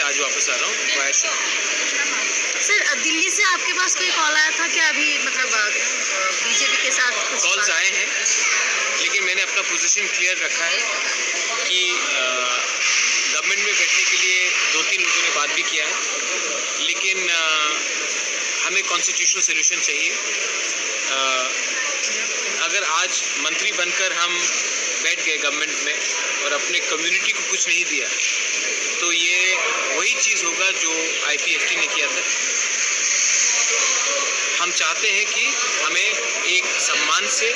से आज वापस आ रहा हूँ वाया शिमला। सर दिल्ली से आपके पास कोई कॉल आया था क्या अभी, मतलब बीजेपी के साथ कुछ कॉल्स आए हैं, लेकिन मैंने अपना पोजीशन क्लियर रखा है कि गवर्नमेंट में बैठने के लिए 2-3 लोगों ने बात भी किया है, लेकिन हमें कॉन्स्टिट्यूशनल सोल्यूशन चाहिए। अगर आज मंत्री बनकर हम बैठ गए गवर्नमेंट में और अपने कम्युनिटी को कुछ नहीं दिया, तो ये वही चीज़ होगा जो IPFT ने किया था। हम चाहते हैं कि हमें एक सम्मान से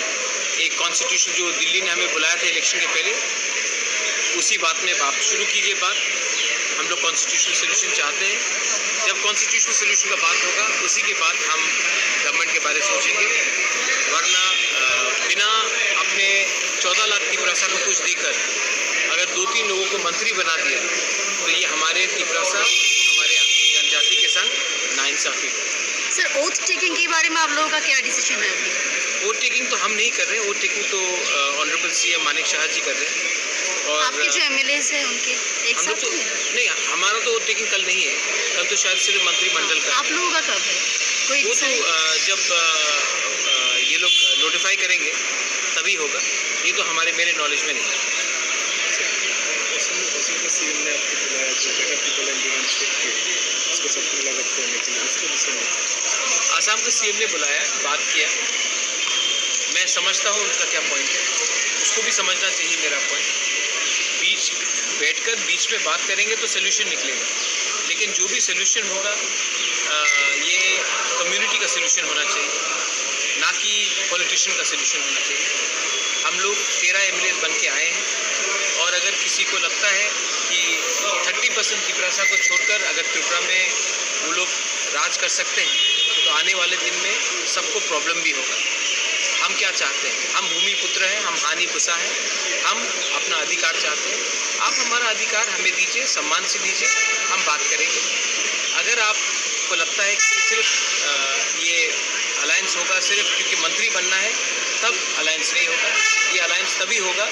एक कॉन्स्टिट्यूशन जो दिल्ली ने हमें बुलाया था इलेक्शन के पहले, उसी बात में आप शुरू कीजिए बात। हम लोग कॉन्स्टिट्यूशनल सोल्यूशन चाहते हैं। जब कॉन्स्टिट्यूशनल सोल्यूशन का बात होगा, उसी के बाद हम गवर्नमेंट के बारे में सोचेंगे, वरना बिना अपने 14 लाख तिपरासा को कुछ देकर अगर 2-3 लोगों को मंत्री बना दिया, तो ये हमारे तिपरासा, हमारे जनजाति के संग नाइंसाफी है। सर ओथ टेकिंग के बारे में आप लोगों का क्या डिसीजन है अभी? वोट टेकिंग तो हम नहीं कर रहे हैं, वोट टेकिंग तो ऑनरेबल CM मानिक शाह जी कर रहे हैं। और आपके जो MLAs हैं उनके एक हम लोग साथ तो नहीं, हमारा तो वोट टेकिंग कल नहीं है, कल तो शायद सिर्फ मंत्रिमंडल का। आप लोगों का कब है? कोई वो तो जब ये लोग नोटिफाई करेंगे तभी होगा, ये तो मेरे नॉलेज में नहीं है। CM ने आपको बुलाया जो better people and leader ship के इसको सबको अलग करने के लिए, उसके विषय में आसाम के CM ने बुलाया, बात किया। मैं समझता हूँ उनका क्या पॉइंट है, उसको भी समझना चाहिए मेरा पॉइंट। बैठकर बीच में बात करेंगे तो सोल्यूशन निकलेगा, लेकिन जो भी सोल्यूशन होगा ये कम्युनिटी का सोल्यूशन होना चाहिए, ना कि पॉलिटिशियन का सोल्यूशन होना चाहिए। हम लोग 13 MLAs बन के आए हैं, और अगर किसी को लगता है कि 30% तिपरासा को छोड़कर अगर त्रिपुरा में वो लोग राज कर सकते हैं, तो आने वाले दिन में सबको प्रॉब्लम भी होगा। हम क्या चाहते हैं? हम भूमि पुत्र हैं, हम हानि पुसा हैं, हम अपना अधिकार चाहते हैं। आप हमारा अधिकार हमें दीजिए, सम्मान से दीजिए, हम बात करेंगे। अगर आपको लगता है कि सिर्फ ये अलायंस होगा सिर्फ क्योंकि मंत्री बनना है, तब अलायंस नहीं होगा। ये अलायंस तभी होगा